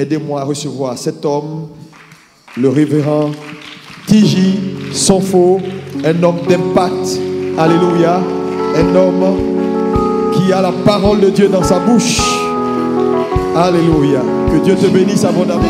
aidez-moi à recevoir cet homme, le révérend Tiji Sonfo, un homme d'impact. Alléluia. Un homme qui a la parole de Dieu dans sa bouche. Alléluia. Que Dieu te bénisse abondamment.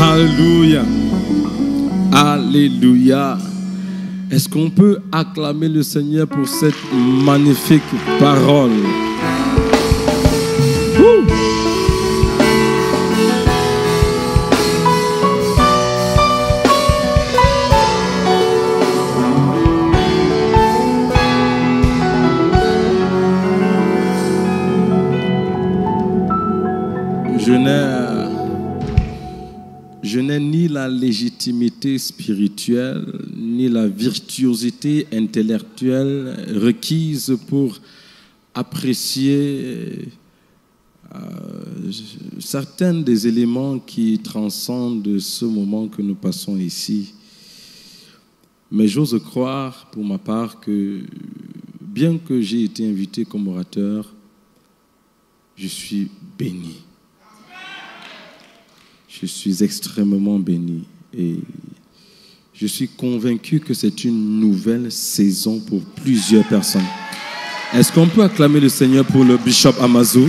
Alléluia. Alléluia. Est-ce qu'on peut acclamer le Seigneur pour cette magnifique parole? Je n'ai ni la légitimité spirituelle, ni la virtuosité intellectuelle requise pour apprécier certains des éléments qui transcendent ce moment que nous passons ici. Mais j'ose croire, pour ma part, que bien que j'ai été invité comme orateur, je suis béni. Je suis extrêmement béni et je suis convaincu que c'est une nouvelle saison pour plusieurs personnes. Est-ce qu'on peut acclamer le Seigneur pour le Bishop Amazou,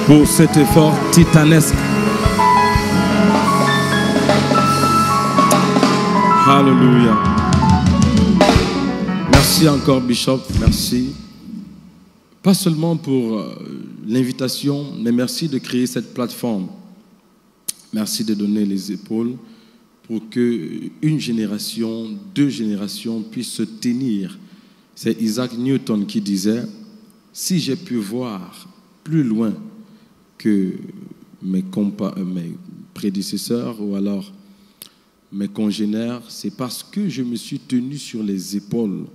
pour cet effort titanesque? Alléluia. Merci encore, Bishop. Merci. Pas seulement pour l'invitation, mais merci de créer cette plateforme. Merci de donner les épaules pour qu'une génération, 2 générations puissent se tenir. C'est Isaac Newton qui disait, si j'ai pu voir plus loin que mes prédécesseurs ou alors mes congénères, c'est parce que je me suis tenu sur les épaules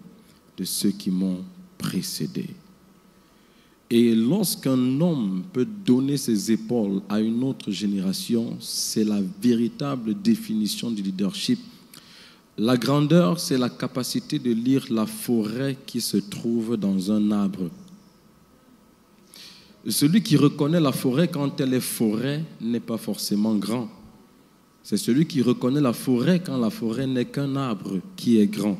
de ceux qui m'ont précédé. Et lorsqu'un homme peut donner ses épaules à une autre génération, c'est la véritable définition du leadership. La grandeur, c'est la capacité de lire la forêt qui se trouve dans un arbre. Celui qui reconnaît la forêt quand elle est forêt n'est pas forcément grand. C'est celui qui reconnaît la forêt quand la forêt n'est qu'un arbre qui est grand.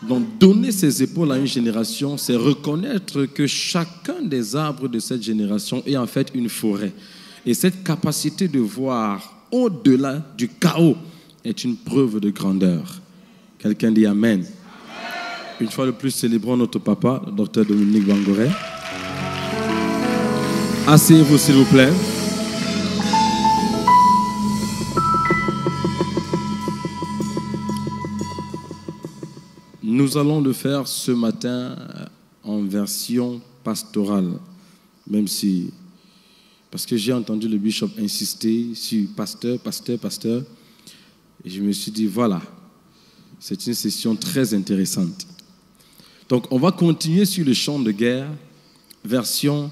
Donc, donner ses épaules à une génération, c'est reconnaître que chacun des arbres de cette génération est en fait une forêt. Et cette capacité de voir au-delà du chaos est une preuve de grandeur. Quelqu'un dit Amen. Amen. Une fois de plus, célébrons notre papa, le docteur Dominique Bangoret. Asseyez-vous, s'il vous plaît. Nous allons le faire ce matin en version pastorale, même si, parce que j'ai entendu le bishop insister sur pasteur, pasteur, pasteur, et je me suis dit, voilà, c'est une session très intéressante. Donc, on va continuer sur le chant de guerre, version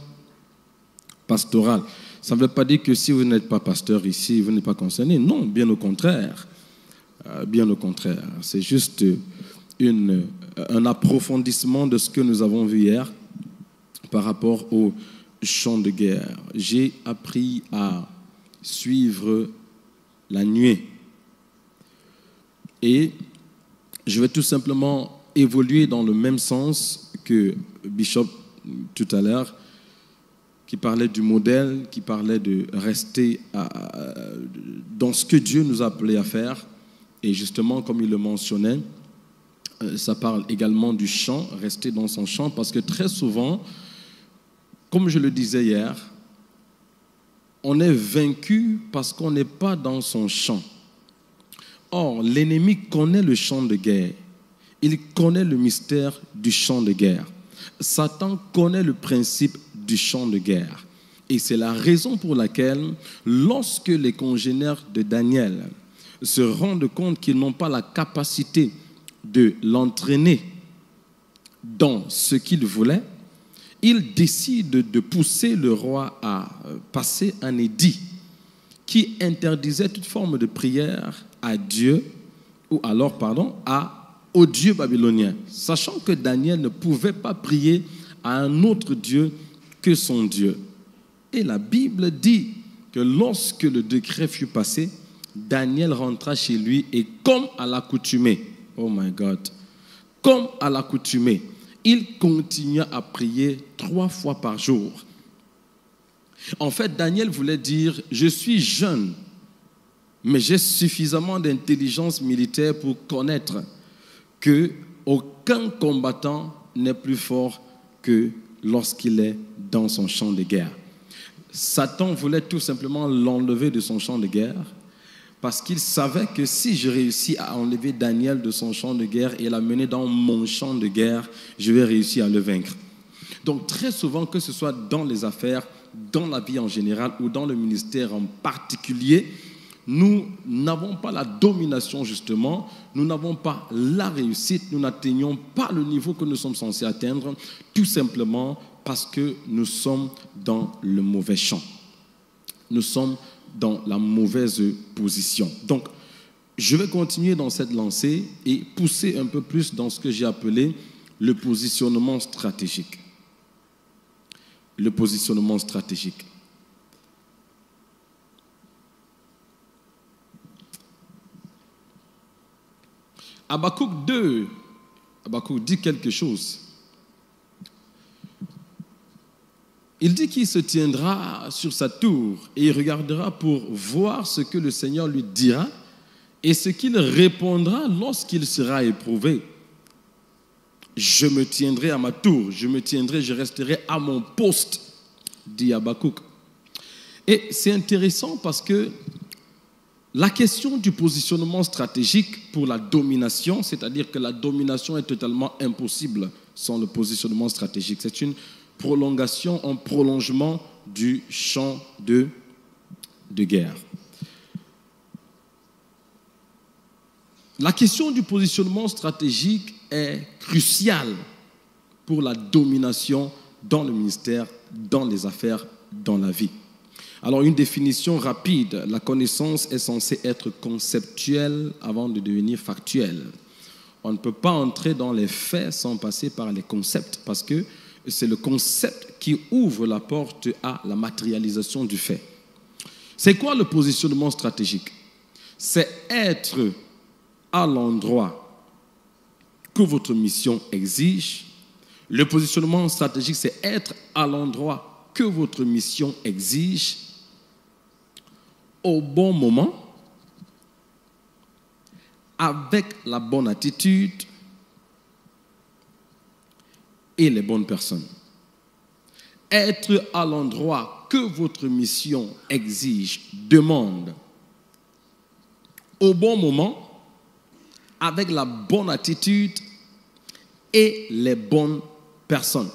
pastorale. Ça ne veut pas dire que si vous n'êtes pas pasteur ici, vous n'êtes pas concerné. Non, bien au contraire. Bien au contraire. C'est juste un approfondissement de ce que nous avons vu hier par rapport au champ de guerre. J'ai appris à suivre la nuée. Et je vais tout simplement évoluer dans le même sens que Bishop tout à l'heure, qui parlait du modèle, qui parlait de rester dans ce que Dieu nous a appelés à faire. Et justement, comme il le mentionnait, ça parle également du champ, rester dans son champ, parce que très souvent, comme je le disais hier, on est vaincu parce qu'on n'est pas dans son champ. Or, l'ennemi connaît le champ de guerre. Il connaît le mystère du champ de guerre. Satan connaît le principe du champ de guerre. Et c'est la raison pour laquelle, lorsque les congénères de Daniel se rendent compte qu'ils n'ont pas la capacité de l'entraîner dans ce qu'il voulait, ils décident de pousser le roi à passer un édit qui interdisait toute forme de prière à Dieu, ou alors, au Dieu babylonien, sachant que Daniel ne pouvait pas prier à un autre Dieu que son Dieu. Et la Bible dit que lorsque le décret fut passé, Daniel rentra chez lui et comme à l'accoutumée, oh my God, comme à l'accoutumée, il continua à prier 3 fois par jour. En fait, Daniel voulait dire, je suis jeune, mais j'ai suffisamment d'intelligence militaire pour connaître qu'aucun combattant n'est plus fort que lorsqu'il est dans son champ de guerre. Satan voulait tout simplement l'enlever de son champ de guerre parce qu'il savait que si je réussis à enlever Daniel de son champ de guerre et l'amener dans mon champ de guerre, je vais réussir à le vaincre. Donc très souvent, que ce soit dans les affaires, dans la vie en général ou dans le ministère en particulier, nous n'avons pas la domination justement, nous n'avons pas la réussite, nous n'atteignons pas le niveau que nous sommes censés atteindre, tout simplement parce que nous sommes dans le mauvais champ. Nous sommes dans la mauvaise position. Donc, je vais continuer dans cette lancée et pousser un peu plus dans ce que j'ai appelé le positionnement stratégique. Le positionnement stratégique. Habakkuk 2, Habakkuk dit quelque chose. Il dit qu'il se tiendra sur sa tour et il regardera pour voir ce que le Seigneur lui dira et ce qu'il répondra lorsqu'il sera éprouvé. Je me tiendrai à ma tour, je resterai à mon poste, dit Habakkuk. Et c'est intéressant parce que la question du positionnement stratégique pour la domination, c'est-à-dire que la domination est totalement impossible sans le positionnement stratégique. C'est une prolongation, un prolongement du champ de guerre. La question du positionnement stratégique est cruciale pour la domination dans le ministère, dans les affaires, dans la vie. Alors, une définition rapide, la connaissance est censée être conceptuelle avant de devenir factuelle. On ne peut pas entrer dans les faits sans passer par les concepts, parce que c'est le concept qui ouvre la porte à la matérialisation du fait. C'est quoi le positionnement stratégique? C'est être à l'endroit que votre mission exige. Le positionnement stratégique, c'est être à l'endroit que votre mission exige, au bon moment, avec la bonne attitude et les bonnes personnes. Être à l'endroit que votre mission exige, demande, au bon moment, avec la bonne attitude et les bonnes personnes.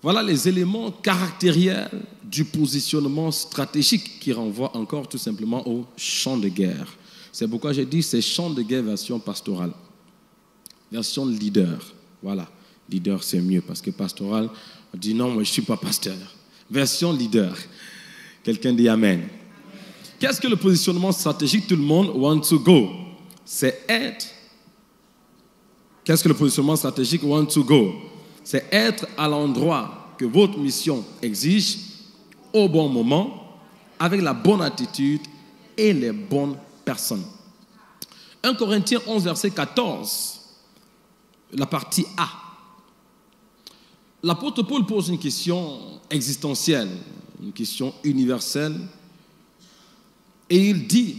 Voilà les éléments caractériels du positionnement stratégique qui renvoie encore tout simplement au champ de guerre. C'est pourquoi j'ai dit c'est champ de guerre version pastorale, version leader. Voilà, leader c'est mieux parce que pastoral, on dit non, moi je ne suis pas pasteur. Version leader. Quelqu'un dit Amen. Qu'est-ce que le positionnement stratégique? Tout le monde want to go. C'est être. Qu'est-ce que le positionnement stratégique want to go? C'est être à l'endroit que votre mission exige, au bon moment, avec la bonne attitude et les bonnes personnes. 1 Corinthiens 11, verset 14, la partie A. L'apôtre Paul pose une question existentielle, une question universelle, et il dit,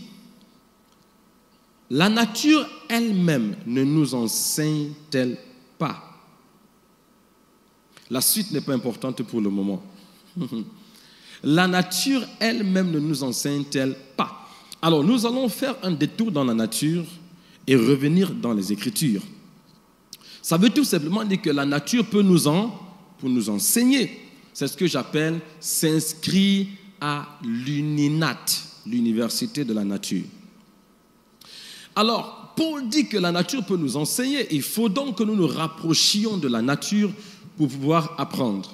la nature elle-même ne nous enseigne-t-elle pas? La suite n'est pas importante pour le moment. La nature elle-même ne nous enseigne-t-elle pas? Alors, nous allons faire un détour dans la nature et revenir dans les Écritures. Ça veut tout simplement dire que la nature peut nous enseigner. C'est ce que j'appelle s'inscrire à l'UNINAT, l'université de la nature. Alors, Paul dit que la nature peut nous enseigner. Il faut donc que nous nous rapprochions de la nature pour pouvoir apprendre.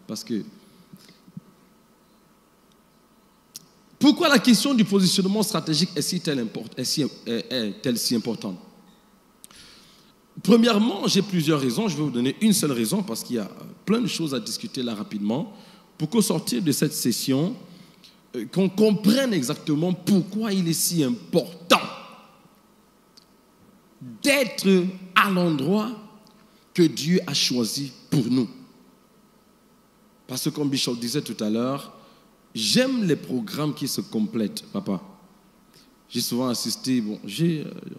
Parce que pourquoi la question du positionnement stratégique est-elle si importante? Premièrement, j'ai plusieurs raisons. Je vais vous donner une seule raison parce qu'il y a plein de choses à discuter là rapidement pour qu'au sortir de cette session, qu'on comprenne exactement pourquoi il est si important d'être à l'endroit que Dieu a choisi pour nous. Parce que comme Bishop disait tout à l'heure, j'aime les programmes qui se complètent, papa. J'ai souvent assisté,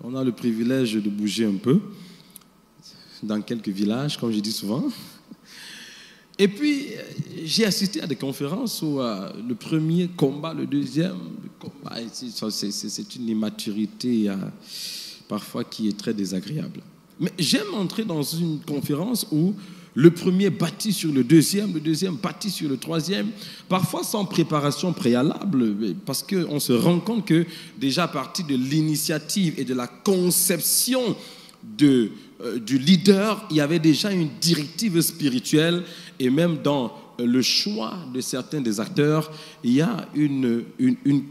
on a le privilège de bouger un peu dans quelques villages, comme je dis souvent. Et puis, j'ai assisté à des conférences où le premier combat, le deuxième combat, c'est une immaturité parfois qui est très désagréable. Mais j'aime entrer dans une conférence où le premier bâtit sur le deuxième bâtit sur le troisième, parfois sans préparation préalable, parce qu'on se rend compte que déjà à partir de l'initiative et de la conception du leader, il y avait déjà une directive spirituelle, et même dans le choix de certains des acteurs, il y a une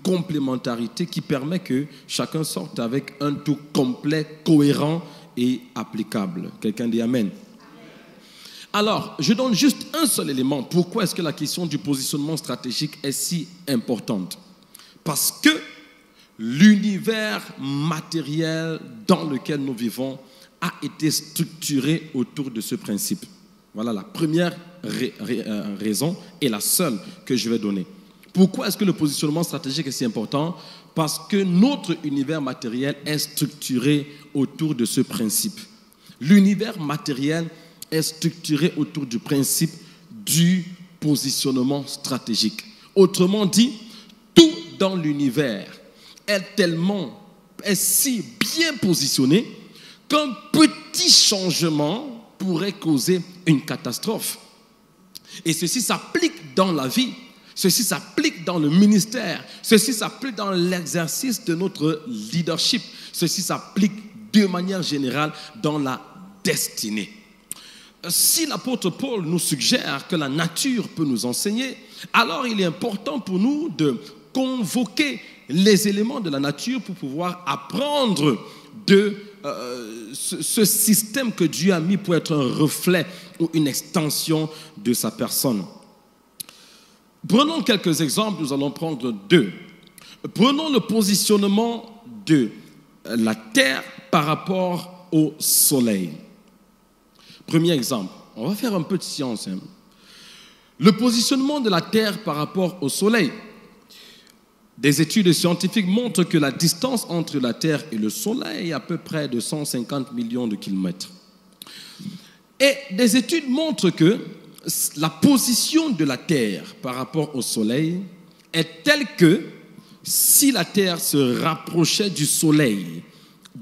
complémentarité qui permet que chacun sorte avec un tout complet, cohérent et applicable. Quelqu'un dit Amen. Alors, je donne juste un seul élément. Pourquoi est-ce que la question du positionnement stratégique est si importante? Parce que l'univers matériel dans lequel nous vivons a été structuré autour de ce principe. Voilà la première raison et la seule que je vais donner. Pourquoi est-ce que le positionnement stratégique est si important? Parce que notre univers matériel est structuré autour de ce principe. L'univers matériel est structuré autour du principe du positionnement stratégique. Autrement dit, tout dans l'univers est si bien positionné qu'un petit changement pourrait causer une catastrophe. Et ceci s'applique dans la vie, ceci s'applique dans le ministère, ceci s'applique dans l'exercice de notre leadership, ceci s'applique de manière générale dans la destinée. Si l'apôtre Paul nous suggère que la nature peut nous enseigner, alors il est important pour nous de convoquer les éléments de la nature pour pouvoir apprendre de ce système que Dieu a mis pour être un reflet ou une extension de sa personne. Prenons quelques exemples, nous allons prendre deux. Prenons le positionnement de la terre par rapport au soleil. Premier exemple, on va faire un peu de science. Le positionnement de la Terre par rapport au Soleil. Des études scientifiques montrent que la distance entre la Terre et le Soleil est à peu près de 150 millions de kilomètres. Et des études montrent que la position de la Terre par rapport au Soleil est telle que si la Terre se rapprochait du Soleil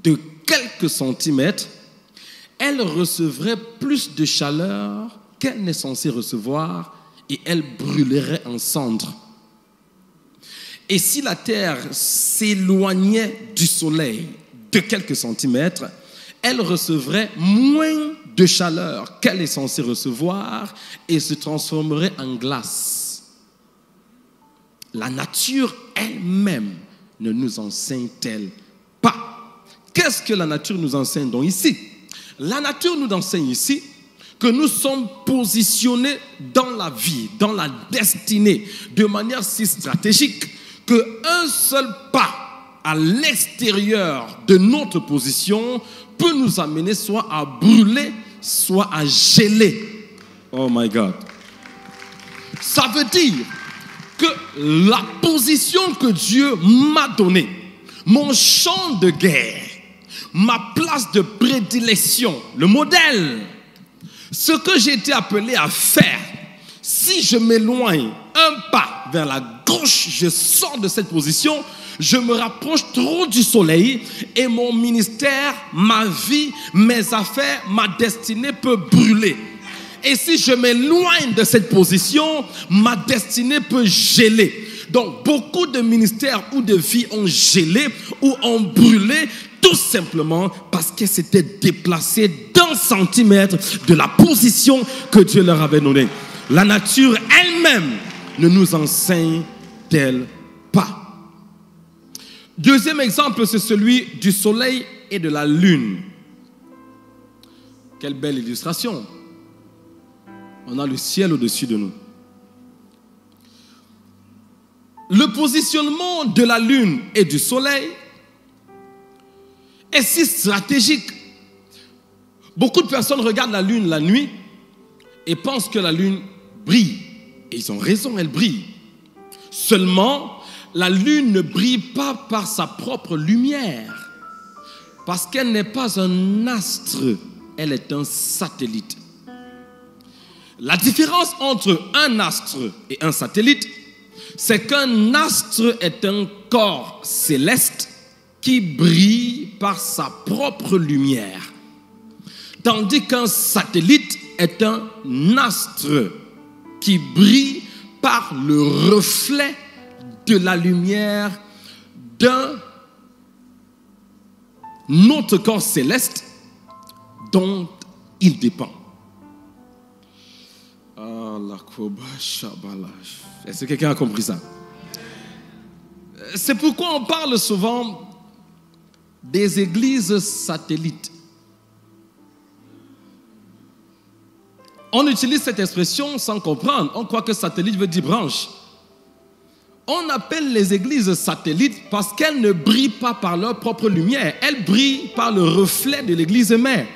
de quelques centimètres, elle recevrait plus de chaleur qu'elle n'est censée recevoir et elle brûlerait en cendres. Et si la Terre s'éloignait du Soleil de quelques centimètres, elle recevrait moins de chaleur qu'elle est censée recevoir et se transformerait en glace. La nature elle-même ne nous enseigne-t-elle pas? Qu'est-ce que la nature nous enseigne donc ici? La nature nous enseigne ici que nous sommes positionnés dans la vie, dans la destinée, de manière si stratégique qu'un seul pas à l'extérieur de notre position peut nous amener soit à brûler, soit à geler. Oh my God. Ça veut dire que la position que Dieu m'a donnée, mon champ de guerre, ma place de prédilection, le modèle, ce que j'ai été appelé à faire, si je m'éloigne un pas vers la gauche, je sors de cette position, je me rapproche trop du soleil et mon ministère, ma vie, mes affaires, ma destinée peut brûler. Et si je m'éloigne de cette position, ma destinée peut geler. Donc beaucoup de ministères ou de vies ont gelé ou ont brûlé tout simplement parce qu'elles s'étaient déplacées d'1 centimètre de la position que Dieu leur avait donnée. La nature elle-même ne nous enseigne-t-elle pas? Deuxième exemple, c'est celui du soleil et de la lune. Quelle belle illustration. On a le ciel au-dessus de nous. Le positionnement de la lune et du soleil est si stratégique. Beaucoup de personnes regardent la lune la nuit et pensent que la lune brille. Et ils ont raison, elle brille. Seulement, la lune ne brille pas par sa propre lumière. Parce qu'elle n'est pas un astre, elle est un satellite. La différence entre un astre et un satellite, c'est qu'un astre est un corps céleste qui brille par sa propre lumière. Tandis qu'un satellite est un astre qui brille par le reflet de la lumière d'un autre corps céleste dont il dépend. Est-ce que quelqu'un a compris ça? C'est pourquoi on parle souvent des églises satellites. On utilise cette expression sans comprendre. On croit que satellite veut dire branche. On appelle les églises satellites parce qu'elles ne brillent pas par leur propre lumière. Elles brillent par le reflet de l'église mère.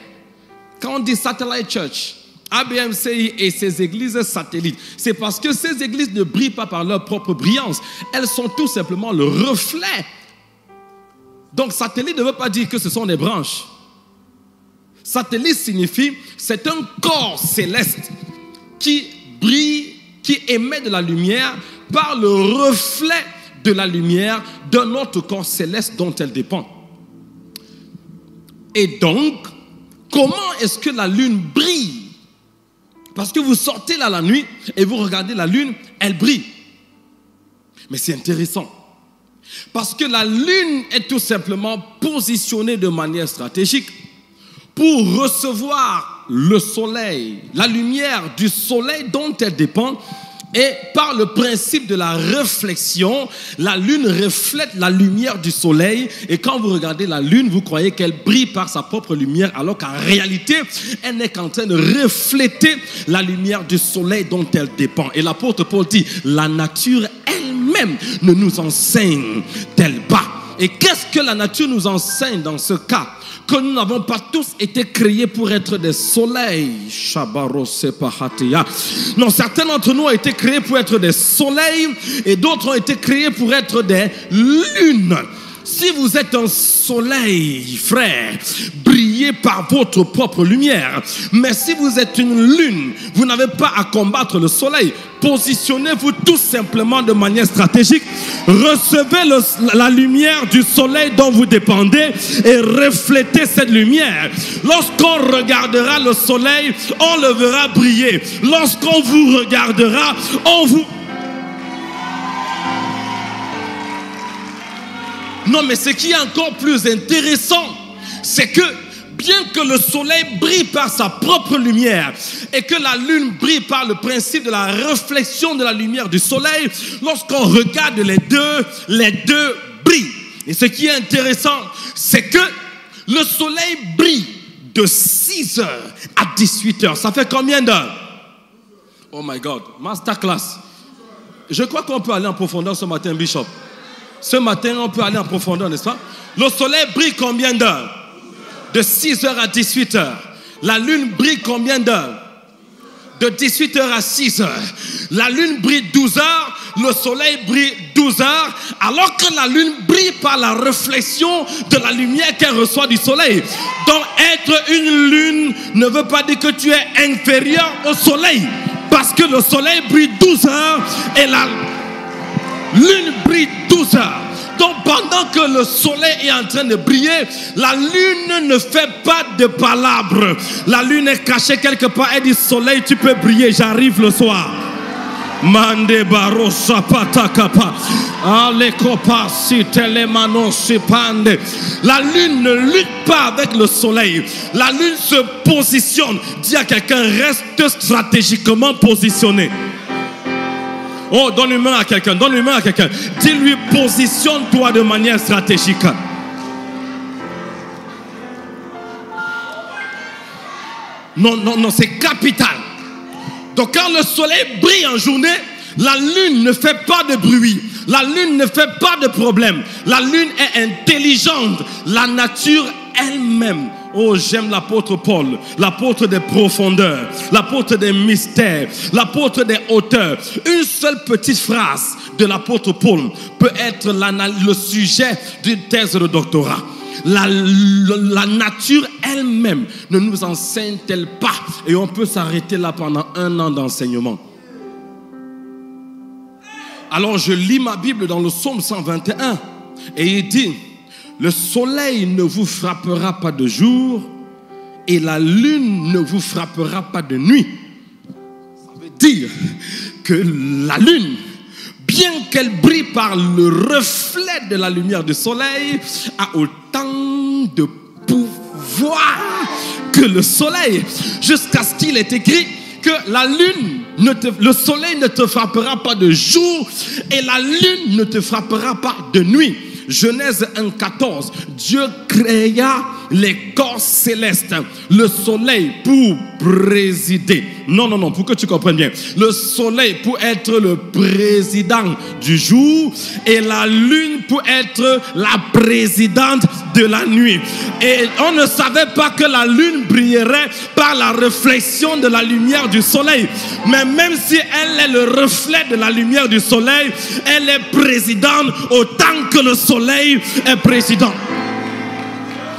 Quand on dit satellite church, ABMCI et ses églises satellites, c'est parce que ces églises ne brillent pas par leur propre brillance. Elles sont tout simplement le reflet. Donc satellite ne veut pas dire que ce sont des branches. Satellite signifie, c'est un corps céleste qui brille, qui émet de la lumière par le reflet de la lumière d'un autre corps céleste dont elle dépend. Et donc, comment est-ce que la lune brille? Parce que vous sortez là la nuit et vous regardez la lune, elle brille. Mais c'est intéressant. Parce que la lune est tout simplement positionnée de manière stratégique pour recevoir le soleil, la lumière du soleil dont elle dépend. Et par le principe de la réflexion, la lune reflète la lumière du soleil. Et quand vous regardez la lune, vous croyez qu'elle brille par sa propre lumière, alors qu'en réalité, elle n'est qu'en train de refléter la lumière du soleil dont elle dépend. Et l'apôtre Paul dit, la nature elle-même ne nous enseigne-t-elle pas? Et qu'est-ce que la nature nous enseigne dans ce cas? Que nous n'avons pas tous été créés pour être des soleils. Non, certains d'entre nous ont été créés pour être des soleils et d'autres ont été créés pour être des lunes. Si vous êtes un soleil, frère, brillez par votre propre lumière. Mais si vous êtes une lune, vous n'avez pas à combattre le soleil. Positionnez-vous tout simplement de manière stratégique. Recevez la lumière du soleil dont vous dépendez et reflétez cette lumière. Lorsqu'on regardera le soleil, on le verra briller. Lorsqu'on vous regardera, on vous... Non, mais ce qui est encore plus intéressant, c'est que bien que le soleil brille par sa propre lumière et que la lune brille par le principe de la réflexion de la lumière du soleil, lorsqu'on regarde les deux brillent. Et ce qui est intéressant, c'est que le soleil brille de 6h à 18h. Ça fait combien d'heures? Oh my God, masterclass. Je crois qu'on peut aller en profondeur ce matin, Bishop. Ce matin, on peut aller en profondeur, n'est-ce pas? Le soleil brille combien d'heures? De 6h à 18h. La lune brille combien d'heures? De 18h à 6h. La lune brille 12 heures, le soleil brille 12 heures, alors que la lune brille par la réflexion de la lumière qu'elle reçoit du soleil. Donc être une lune ne veut pas dire que tu es inférieur au soleil, parce que le soleil brille 12 heures et la lune brille 12 heures. Donc pendant que le soleil est en train de briller, la lune ne fait pas de palabres. La lune est cachée quelque part. Elle dit: soleil, tu peux briller, j'arrive le soir. Mande barossa patakapa. Alekopa si telemanon si pande. La lune ne lutte pas avec le soleil. La lune se positionne. Dis à quelqu'un: reste stratégiquement positionné. Oh, donne une main à quelqu'un, donne une main à quelqu'un. Dis-lui: positionne-toi de manière stratégique. Non, c'est capital. Donc quand le soleil brille en journée, la lune ne fait pas de bruit. La lune ne fait pas de problème. La lune est intelligente. La nature elle-même. Oh, j'aime l'apôtre Paul, l'apôtre des profondeurs, l'apôtre des mystères, l'apôtre des hauteurs. Une seule petite phrase de l'apôtre Paul peut être le sujet d'une thèse de doctorat. La nature elle-même ne nous enseigne-t-elle pas? Et on peut s'arrêter là pendant 1 an d'enseignement. Alors je lis ma Bible dans le psaume 121 et il dit: le soleil ne vous frappera pas de jour et la lune ne vous frappera pas de nuit. Ça veut dire que la lune, bien qu'elle brille par le reflet de la lumière du soleil, a autant de pouvoir que le soleil, jusqu'à ce qu'il est écrit que le soleil ne te frappera pas de jour et la lune ne te frappera pas de nuit. Genèse 1,14. Dieu créa les corps célestes, le soleil pour présider. Non, pour que tu comprennes bien. Le soleil pour être le président du jour et la lune pour être la présidente de la nuit. Et on ne savait pas que la lune brillerait par la réflexion de la lumière du soleil. Mais même si elle est le reflet de la lumière du soleil, elle est présidente autant que le soleil est président.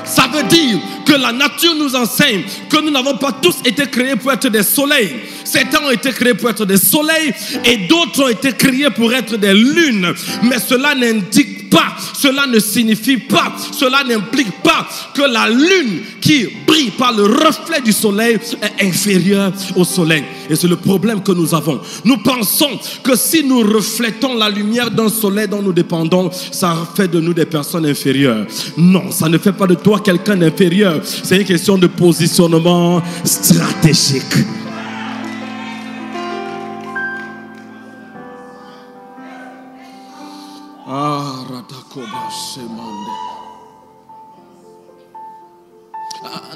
Ça veut dire que la nature nous enseigne que nous n'avons pas tous été créés pour être des soleils. Certains ont été créés pour être des soleils et d'autres ont été créés pour être des lunes. Mais cela n'indique pas, cela ne signifie pas, cela n'implique pas que la lune qui brille par le reflet du soleil est inférieure au soleil. Et c'est le problème que nous avons. Nous pensons que si nous reflétons la lumière d'un soleil dont nous dépendons, ça fait de nous des personnes inférieures. Non, ça ne fait pas de toi quelqu'un d'inférieur. C'est une question de positionnement stratégique.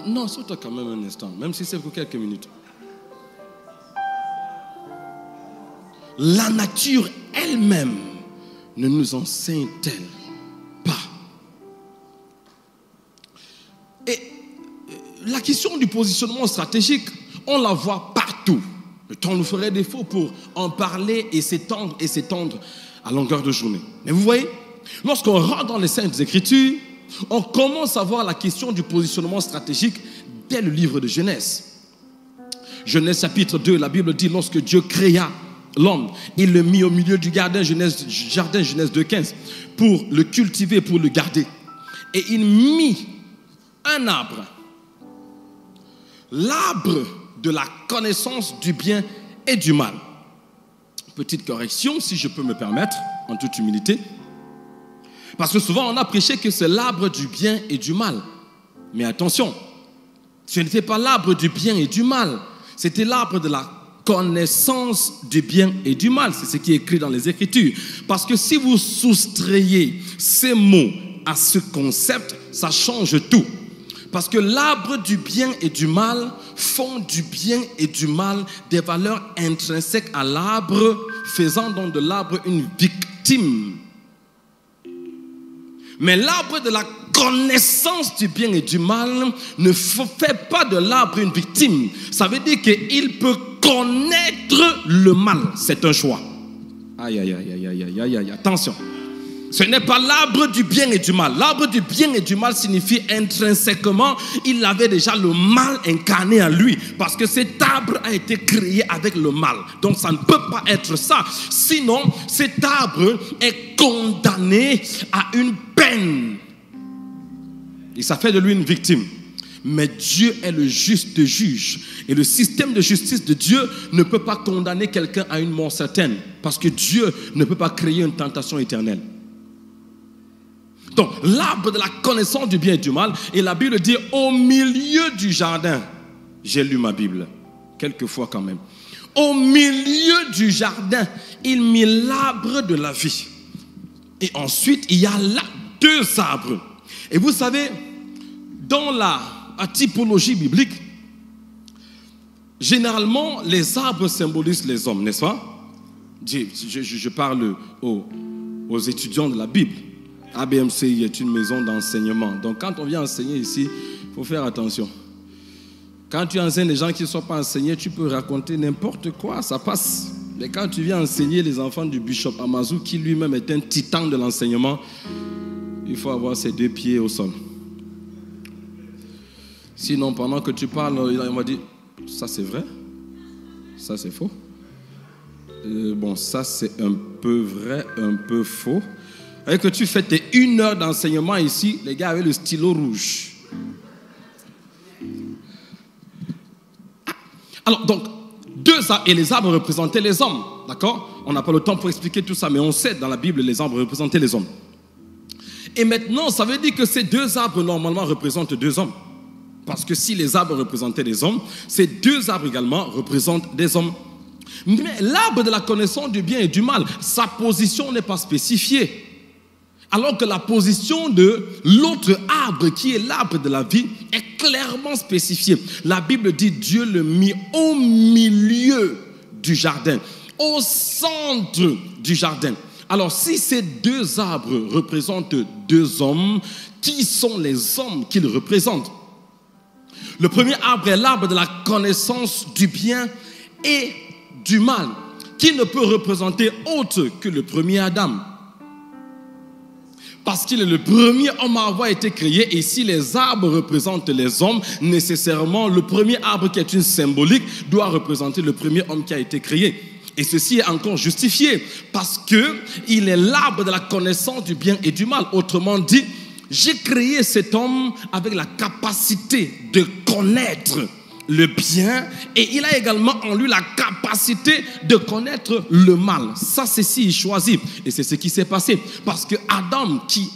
Non, saute quand même un instant, même si c'est pour quelques minutes. La nature elle-même ne nous enseigne-t-elle pas? Et la question du positionnement stratégique, on la voit partout. Le temps nous ferait défaut pour en parler et s'étendre à longueur de journée. Mais vous voyez, lorsqu'on rentre dans les Saintes Écritures, on commence à voir la question du positionnement stratégique dès le livre de Genèse. Genèse chapitre 2, la Bible dit: lorsque Dieu créa l'homme, il le mit au milieu du jardin, Genèse 2,15, pour le cultiver, pour le garder. Et il mit un arbre, l'arbre de la connaissance du bien et du mal. Petite correction, si je peux me permettre, en toute humilité. Parce que souvent on a prêché que c'est l'arbre du bien et du mal. Mais attention, Ce n'était pas l'arbre du bien et du mal. C'était l'arbre de la connaissance du bien et du mal. C'est ce qui est écrit dans les Écritures. Parce que si vous soustrayez ces mots à ce concept, ça change tout. Parce que l'arbre du bien et du mal font du bien et du mal des valeurs intrinsèques à l'arbre, faisant donc de l'arbre une victime. Mais l'arbre de la connaissance du bien et du mal ne fait pas de l'arbre une victime. Ça veut dire qu'il peut connaître le mal. C'est un choix. Aïe, aïe, aïe, aïe, aïe, aïe, aïe, attention. Ce n'est pas l'arbre du bien et du mal. L'arbre du bien et du mal signifie intrinsèquement, il avait déjà le mal incarné en lui. Parce que cet arbre a été créé avec le mal. Donc ça ne peut pas être ça. Sinon, cet arbre est condamné à une peine. Et ça fait de lui une victime. Mais Dieu est le juste juge. Et le système de justice de Dieu ne peut pas condamner quelqu'un à une mort certaine. Parce que Dieu ne peut pas créer une tentation éternelle. Donc, l'arbre de la connaissance du bien et du mal, et la Bible dit au milieu du jardin. J'ai lu ma Bible, quelques fois quand même. Au milieu du jardin, il mit l'arbre de la vie. Et ensuite, il y a là 2 arbres. Et vous savez, dans la typologie biblique, généralement, les arbres symbolisent les hommes, n'est-ce pas? Je parle aux étudiants de la Bible. ABMCI est une maison d'enseignement. Donc quand on vient enseigner ici, il faut faire attention. Quand tu enseignes les gens qui ne sont pas enseignés, tu peux raconter n'importe quoi, ça passe. Mais quand tu viens enseigner les enfants du Bishop Amazou, qui lui-même est un titan de l'enseignement, il faut avoir ses 2 pieds au sol. Sinon, pendant que tu parles, on va dire, ça c'est vrai, ça c'est faux. Bon, ça c'est un peu vrai, un peu faux. Et que tu fais tes 1 heure d'enseignement ici, les gars avec le stylo rouge. Alors, donc, 2 arbres, et les arbres représentaient les hommes, d'accord? On n'a pas le temps pour expliquer tout ça, mais on sait dans la Bible, les arbres représentaient les hommes. Et maintenant, ça veut dire que ces 2 arbres, normalement, représentent 2 hommes. Parce que si les arbres représentaient les hommes, ces 2 arbres également représentent des hommes. Mais l'arbre de la connaissance du bien et du mal, sa position n'est pas spécifiée. Alors que la position de l'autre arbre, qui est l'arbre de la vie, est clairement spécifiée. La Bible dit Dieu le mit au milieu du jardin, au centre du jardin. Alors si ces 2 arbres représentent 2 hommes, qui sont les hommes qu'ils représentent? Le premier arbre est l'arbre de la connaissance du bien et du mal, qui ne peut représenter autre que le premier Adam. Parce qu'il est le premier homme à avoir été créé. Et si les arbres représentent les hommes, nécessairement, le premier arbre qui est une symbolique doit représenter le premier homme qui a été créé. Et ceci est encore justifié parce qu'il est l'arbre de la connaissance du bien et du mal. Autrement dit, j'ai créé cet homme avec la capacité de connaître le bien et il a également en lui la capacité de connaître le mal. Ça, c'est s'il choisit. Et c'est ce qui s'est passé. Parce que Adam, qui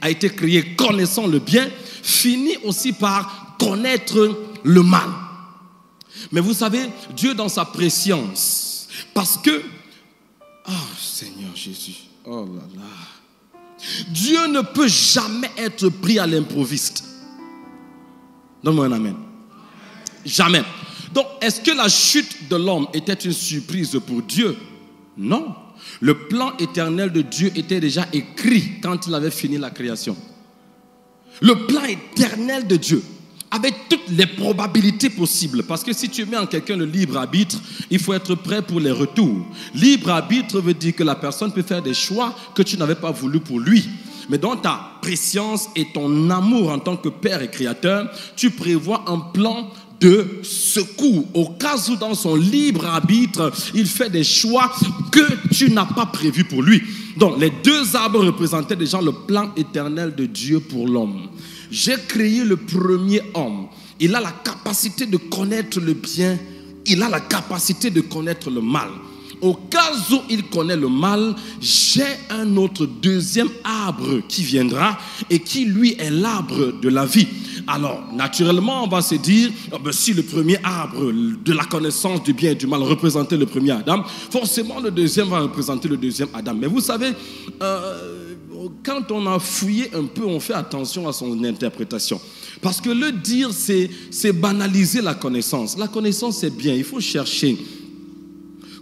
a été créé connaissant le bien, finit aussi par connaître le mal. Mais vous savez, Dieu dans sa préscience, parce que, oh Seigneur Jésus, oh là là, Dieu ne peut jamais être pris à l'improviste. Donne-moi un amen. Jamais. Donc, est-ce que la chute de l'homme était une surprise pour Dieu? Non. Le plan éternel de Dieu était déjà écrit quand il avait fini la création. Le plan éternel de Dieu, avec toutes les probabilités possibles. Parce que si tu mets en quelqu'un le libre arbitre, il faut être prêt pour les retours. Libre arbitre veut dire que la personne peut faire des choix que tu n'avais pas voulu pour lui. Mais dans ta préscience et ton amour en tant que Père et Créateur, tu prévois un plan de secours, au cas où dans son libre arbitre, il fait des choix que tu n'as pas prévus pour lui. Donc les 2 arbres représentaient déjà le plan éternel de Dieu pour l'homme. J'ai créé le premier homme. Il a la capacité de connaître le bien, il a la capacité de connaître le mal. Au cas où il connaît le mal, j'ai un autre 2e arbre qui viendra et qui lui est l'arbre de la vie. Alors, naturellement, on va se dire, oh ben, si le premier arbre de la connaissance du bien et du mal représentait le premier Adam, forcément le deuxième va représenter le deuxième Adam. Mais vous savez, quand on a fouillé un peu, on fait attention à son interprétation. Parce que le dire, c'est banaliser la connaissance. La connaissance, c'est bien, il faut chercher.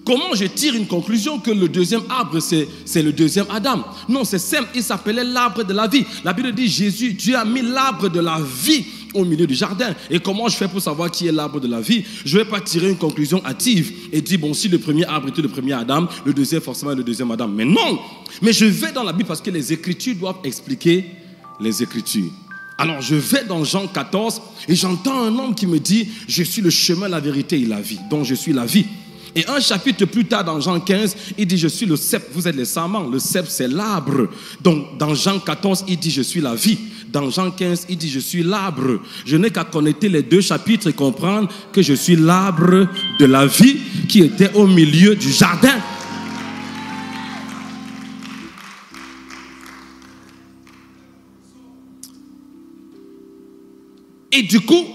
Comment je tire une conclusion que le deuxième arbre, c'est le deuxième Adam? Non, c'est simple, il s'appelait l'arbre de la vie. La Bible dit, Dieu a mis l'arbre de la vie au milieu du jardin. Et comment je fais pour savoir qui est l'arbre de la vie? Je ne vais pas tirer une conclusion hâtive et dire, bon, si le premier arbre était le premier Adam, le deuxième forcément est le deuxième Adam. Mais non! Mais je vais dans la Bible parce que les Écritures doivent expliquer les Écritures. Alors je vais dans Jean 14 et j'entends un homme qui me dit, je suis le chemin, la vérité et la vie. Donc je suis la vie. Et un chapitre plus tard, dans Jean 15, il dit, je suis le cep, vous êtes les sarments. Le cep, c'est l'arbre. Donc, dans Jean 14, il dit, je suis la vie. Dans Jean 15, il dit, je suis l'arbre. Je n'ai qu'à connecter les deux chapitres et comprendre que je suis l'arbre de la vie qui était au milieu du jardin. Et du coup,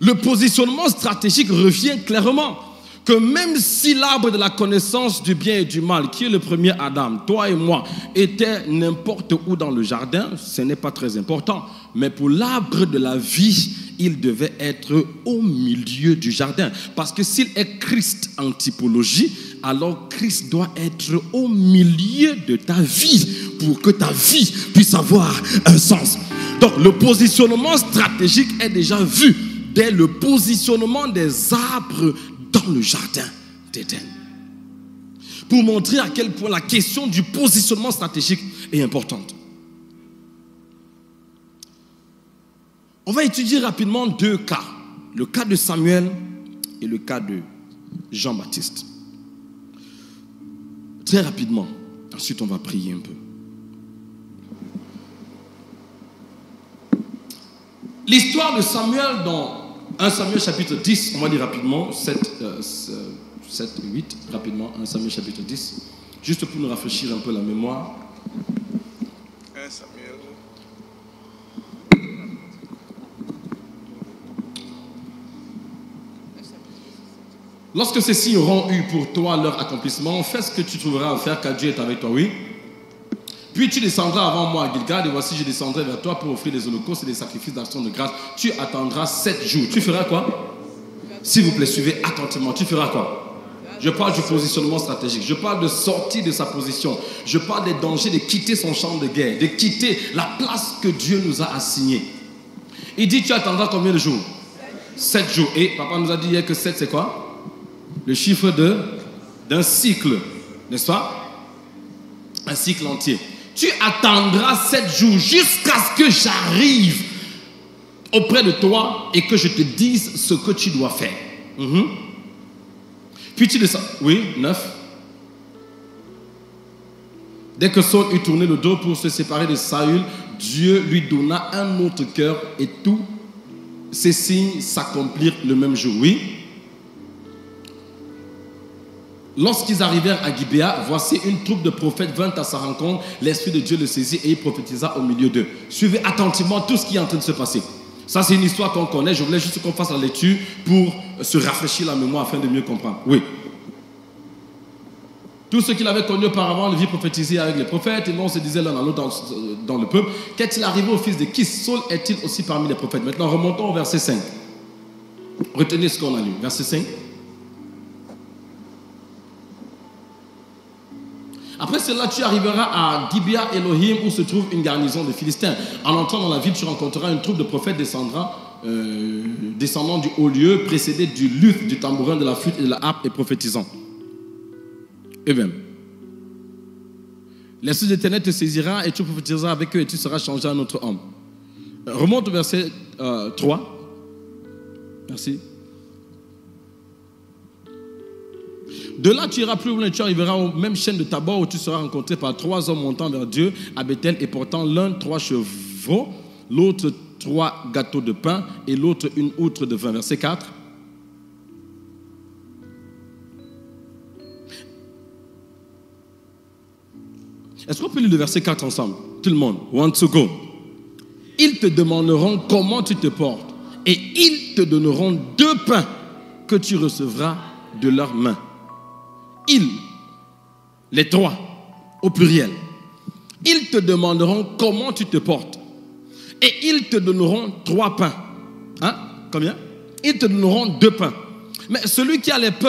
le positionnement stratégique revient clairement. Que même si l'arbre de la connaissance du bien et du mal, qui est le premier Adam, toi et moi, était n'importe où dans le jardin, ce n'est pas très important. Mais pour l'arbre de la vie, il devait être au milieu du jardin. Parce que s'il est Christ en typologie, alors Christ doit être au milieu de ta vie pour que ta vie puisse avoir un sens. Donc le positionnement stratégique est déjà vu dès le positionnement des arbres dans le jardin d'Éden. Pour montrer à quel point la question du positionnement stratégique est importante. On va étudier rapidement deux cas. Le cas de Samuel et le cas de Jean-Baptiste. Très rapidement. Ensuite, on va prier un peu. L'histoire de Samuel dans 1 Samuel chapitre 10, on va dire rapidement, 7, 8, rapidement, 1 Samuel chapitre 10, juste pour nous rafraîchir un peu la mémoire. 1 Samuel. Lorsque ces signes auront eu pour toi leur accomplissement, fais ce que tu trouveras à faire car Dieu est avec toi, oui. Puis tu descendras avant moi à Gilgal, et voici je descendrai vers toi pour offrir des holocaustes et des sacrifices d'action de grâce. Tu attendras 7 jours. Tu feras quoi? S'il vous plaît, suivez attentivement. Tu feras quoi? Je parle du positionnement stratégique. Je parle de sortir de sa position. Je parle des dangers de quitter son champ de guerre, de quitter la place que Dieu nous a assignée. Il dit, tu attendras combien de jours? 7 jours. Et papa nous a dit hier que 7 c'est quoi? Le chiffre d'un cycle, n'est-ce pas? Un cycle entier. Tu attendras 7 jours jusqu'à ce que j'arrive auprès de toi et que je te dise ce que tu dois faire. Puis tu descends. Oui, 9. Dès que Saul eut tourné le dos pour se séparer de Saül, Dieu lui donna un autre cœur et tous ces signes s'accomplirent le même jour. Oui. Lorsqu'ils arrivèrent à Gibéa, voici une troupe de prophètes vint à sa rencontre. L'Esprit de Dieu le saisit et il prophétisa au milieu d'eux. Suivez attentivement tout ce qui est en train de se passer. Ça, c'est une histoire qu'on connaît. Je voulais juste qu'on fasse la lecture pour se rafraîchir la mémoire afin de mieux comprendre. Oui. Tous ceux qu'il avait connus auparavant le virent prophétiser avec les prophètes. Et l'on se disait l'un à l'autre dans le peuple. Qu'est-il arrivé au fils de Kis? Saul est-il aussi parmi les prophètes? Maintenant, remontons au verset 5. Retenez ce qu'on a lu. Verset 5. Après cela, tu arriveras à Gibea Elohim où se trouve une garnison de Philistins. En entrant dans la ville, tu rencontreras une troupe de prophètes descendant du haut lieu, précédés du luth, du tambourin, de la flûte et de la harpe et prophétisant. Eux-mêmes. L'Esprit de l'Éternel te saisira et tu prophétiseras avec eux et tu seras changé en autre homme. Remonte au verset 3. Merci. De là, tu iras plus loin et tu arriveras aux mêmes chaînes de Tabor où tu seras rencontré par 3 hommes montant vers Dieu à Bethel et portant l'un 3 chevaux, l'autre 3 gâteaux de pain et l'autre une outre de vin. Verset 4. Est-ce qu'on peut lire le verset 4 ensemble? Tout le monde. 1, 2, go. Ils te demanderont comment tu te portes. Et ils te donneront 2 pains que tu recevras de leurs mains. Ils, les 3, au pluriel. Ils te demanderont comment tu te portes. Et ils te donneront 3 pains. Hein? Combien? Ils te donneront 2 pains. Mais celui qui a les peurs,